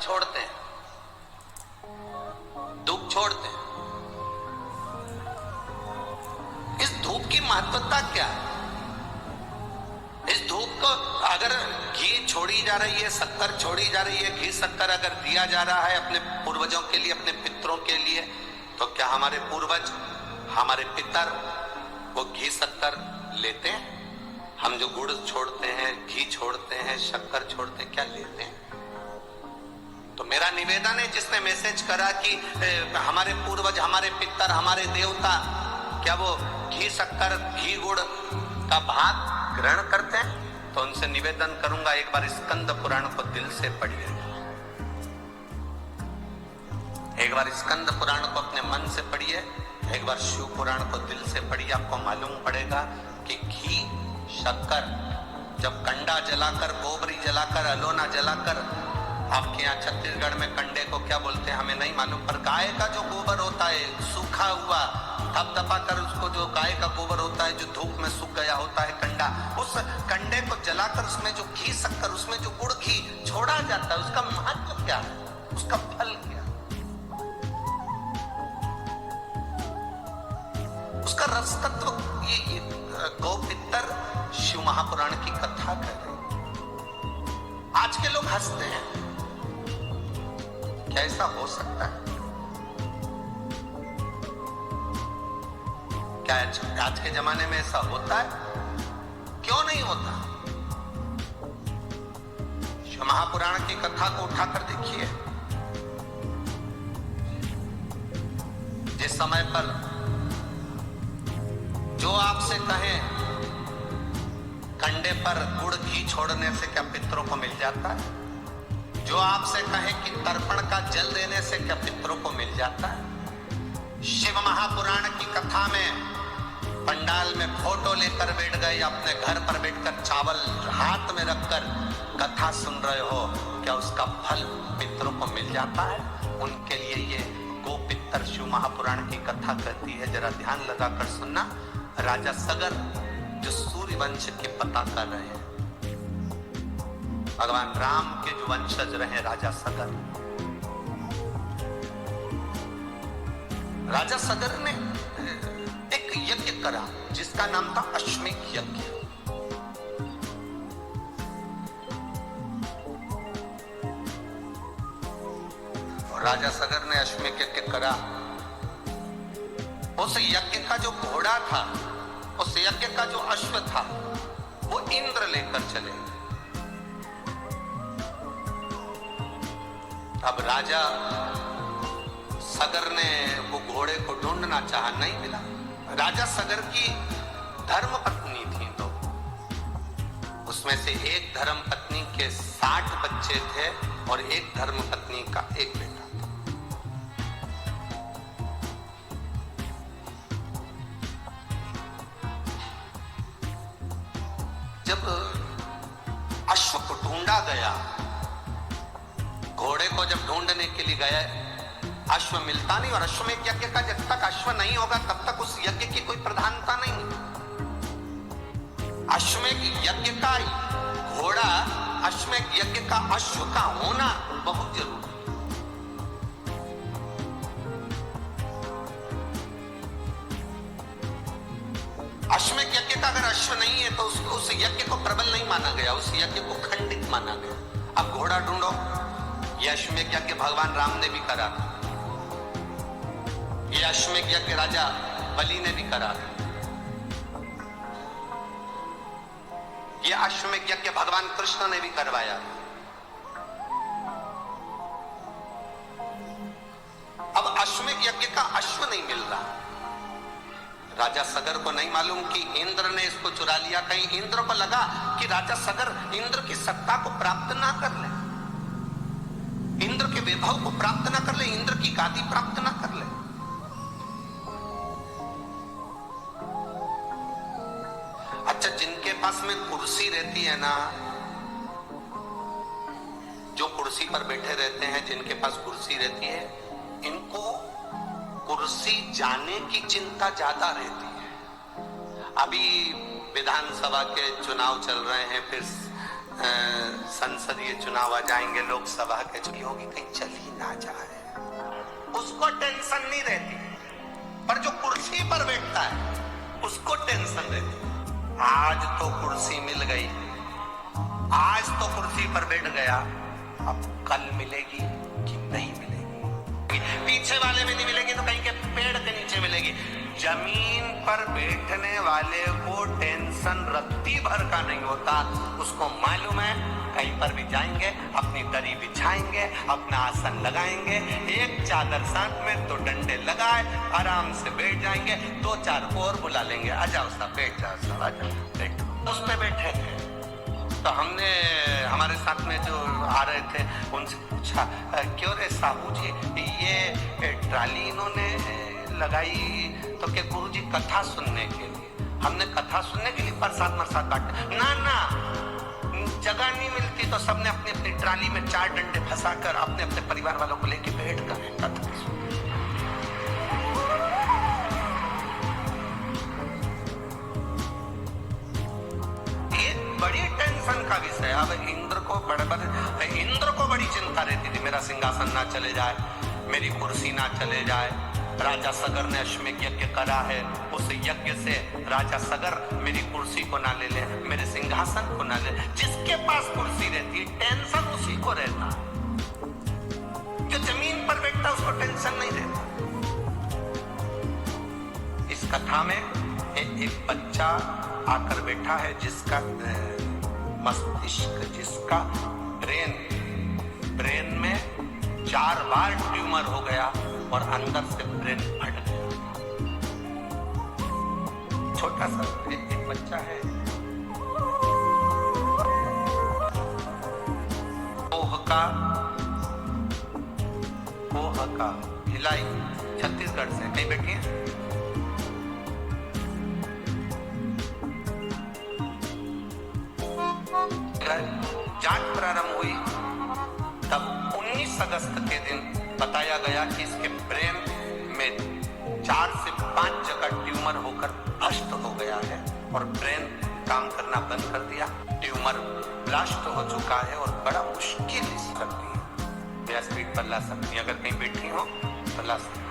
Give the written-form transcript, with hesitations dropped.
छोड़ते हैं, धूप छोड़ते हैं। इस धूप की महत्वता क्या है? इस धूप को अगर घी छोड़ी जा रही है, शक्कर छोड़ी जा रही है, घी शक्कर अगर दिया जा रहा है अपने पूर्वजों के लिए, अपने पितरों के लिए, तो क्या हमारे पूर्वज, हमारे पितर वो घी शक्कर लेते हैं? हम जो गुड़ छोड़ते हैं, घी छोड़ते हैं, शक्कर छोड़ते हैं, क्या लेते हैं? तो मेरा निवेदन है, जिसने मैसेज करा कि हमारे पूर्वज, हमारे पितर, हमारे देवता, क्या वो घी शक्कर, घी गुड़ का भाग ग्रहण करते हैं? तो उनसे निवेदन करूंगा, एक बार स्कंद पुराण को दिल से पढ़िए, एक बार स्कंद पुराण को अपने मन से पढ़िए, एक बार शिव पुराण को दिल से पढ़िए। आपको मालूम पड़ेगा कि घी शक्कर जब कंडा जलाकर, गोबरी जलाकर, अलोना जलाकर, आपके यहाँ छत्तीसगढ़ में कंडे को क्या बोलते हैं हमें नहीं मालूम, पर गाय का जो गोबर होता है सूखा हुआ, थपथपा कर उसको, जो गाय का गोबर होता है जो धूप में सूख गया होता है कंडा, उस कंडे को जलाकर उसमें जो घी शक्कर, उसमें जो गुड़ घी छोड़ा जाता है, उसका महत्व क्या है, उसका फल क्या, उसका रस तत्व, ये गौ पितर शिव महापुराण की कथा कर रहे हैं। आज के लोग हंसते हैं, क्या ऐसा हो सकता है? क्या आज के जमाने में ऐसा होता है? क्यों नहीं होता? शिव महापुराण की कथा को उठाकर देखिए। जिस समय पर जो आपसे कहे कंडे पर गुड़ घी छोड़ने से क्या पितरों को मिल जाता है? जो आपसे कहे कि तर्पण का जल देने से क्या पितरों को मिल जाता है? शिव महापुराण की कथा में पंडाल में फोटो लेकर बैठ गए, अपने घर पर बैठकर चावल हाथ में रखकर कथा सुन रहे हो, क्या उसका फल पितरों को मिल जाता है? उनके लिए ये गो पितर शिव महापुराण की कथा कहती है। जरा ध्यान लगाकर सुनना। राजा सगर जो सूर्य वंश के पता कर रहे हैं, भगवान राम के जो वंशज रहे राजा सगर, राजा सगर ने एक यज्ञ करा जिसका नाम था अश्वमेध यज्ञ। और राजा सगर ने अश्वमेध यज्ञ करा। उस यज्ञ का जो घोड़ा था, उस यज्ञ का जो अश्व था, वो इंद्र लेकर चले। अब राजा सगर ने वो घोड़े को ढूंढना चाहा, नहीं मिला। राजा सगर की धर्म पत्नी थी, तो उसमें से एक धर्म पत्नी के 60 बच्चे थे और एक धर्म पत्नी का एक बेटा था। जब अश्व को ढूंढा गया, घोड़े को जब ढूंढने के लिए गया, अश्व मिलता नहीं। और अश्वमेध यज्ञ का जब तक अश्व नहीं होगा तब तक उस यज्ञ की कोई प्रधानता नहीं। अश्वमेध यज्ञ का घोड़ा, अश्वमेध यज्ञ का अश्व का होना बहुत जरूरी। अश्वमेध यज्ञ का अगर अश्व नहीं है तो उस यज्ञ को प्रबल नहीं माना गया, उस यज्ञ को खंडित माना गया। अब घोड़ा ढूंढो, यह अश्वमेध यज्ञ भगवान राम ने भी करा था, यह अश्वमेध यज्ञ राजा बलि ने भी करा था, यह अश्वमेध यज्ञ भगवान कृष्ण ने भी करवाया था। अब अश्वमेध यज्ञ का अश्व नहीं मिल रहा। राजा सगर को नहीं मालूम कि इंद्र ने इसको चुरा लिया। कहीं इंद्र को लगा कि राजा सगर इंद्र की सत्ता को प्राप्त ना कर ले, इंद्र के वैभव को प्राप्त ना कर ले, इंद्र की गादी प्राप्त ना कर ले। अच्छा, जिनके पास में कुर्सी रहती है ना, जो कुर्सी पर बैठे रहते हैं, जिनके पास कुर्सी रहती है, इनको कुर्सी जाने की चिंता ज्यादा रहती है। अभी विधानसभा के चुनाव चल रहे हैं, फिर संसदीय चुनाव आ जाएंगे, लोकसभा के चुनाव होगी, कहीं चली ना जाए, उसको टेंशन नहीं रहती। पर जो कुर्सी पर बैठता है उसको टेंशन रहती। आज तो कुर्सी मिल गई, आज तो कुर्सी पर बैठ गया, अब कल मिलेगी कि नहीं मिलेगी, पीछे वाले में नहीं मिलेगी तो कहीं के पेड़ के नीचे मिलेगी। जमीन पर बैठने वाले को टेंशन रत्ती भर का नहीं होता, उसको मालूम है कहीं पर भी जाएंगे अपनी दरी बिछाएंगे, अपना आसन लगाएंगे, एक चादर साथ में, दो डंडे लगाए, आराम से बैठ जाएंगे, दो चार और बुला लेंगे, आ जाओ साहब बैठ जाओ साहब, आ जाओ बैठो। उस पे बैठे थे तो हमने हमारे साथ में जो आ रहे थे उनसे पूछा, क्यों रे साहू जी ये ट्राली इन्होंने लगाई तो क्या गुरुजी कथा सुनने के लिए? हमने कथा सुनने के लिए प्रसाद मरसाद बांटे? ना ना, जगह नहीं मिलती तो सबने अपनी अपनी ट्राली में चार डंडे फंसाकर अपने अपने परिवार वालों को लेके बैठ कर कथा सुन। बड़ी टेंशन का विषय। अब इंद्र को बड़ी चिंता रहती थी, मेरा सिंहासन ना चले जाए, मेरी कुर्सी ना चले जाए। राजा सगर ने अश्वमेध यज्ञ करा है, उस यज्ञ से राजा सगर मेरी कुर्सी को ना ले ले, मेरे सिंहासन को ना ले। जिसके पास कुर्सी रहती टेंशन उसी को रहता, जो जमीन पर बैठता उसको टेंशन नहीं रहता। इस कथा में एक बच्चा आकर बैठा है जिसका मस्तिष्क, जिसका ब्रेन में 4 बार ट्यूमर हो गया और अंदर से ब्रेन फट गया। छोटा सा एक बच्चा है, कोह का भिलाई छत्तीसगढ़ से, कहीं बैठी है? जांच प्रारंभ हुई तब 19 अगस्त के दिन बताया गया कि इसके ब्रेन में 4 से 5 जगह ट्यूमर होकर भ्रष्ट हो गया है और ब्रेन काम करना बंद कर दिया। ट्यूमर ब्लास्ट हो चुका है और बड़ा मुश्किल सकती है। या स्पीड पर ला सकती है, अगर कहीं बैठी हो तो ला सकती है।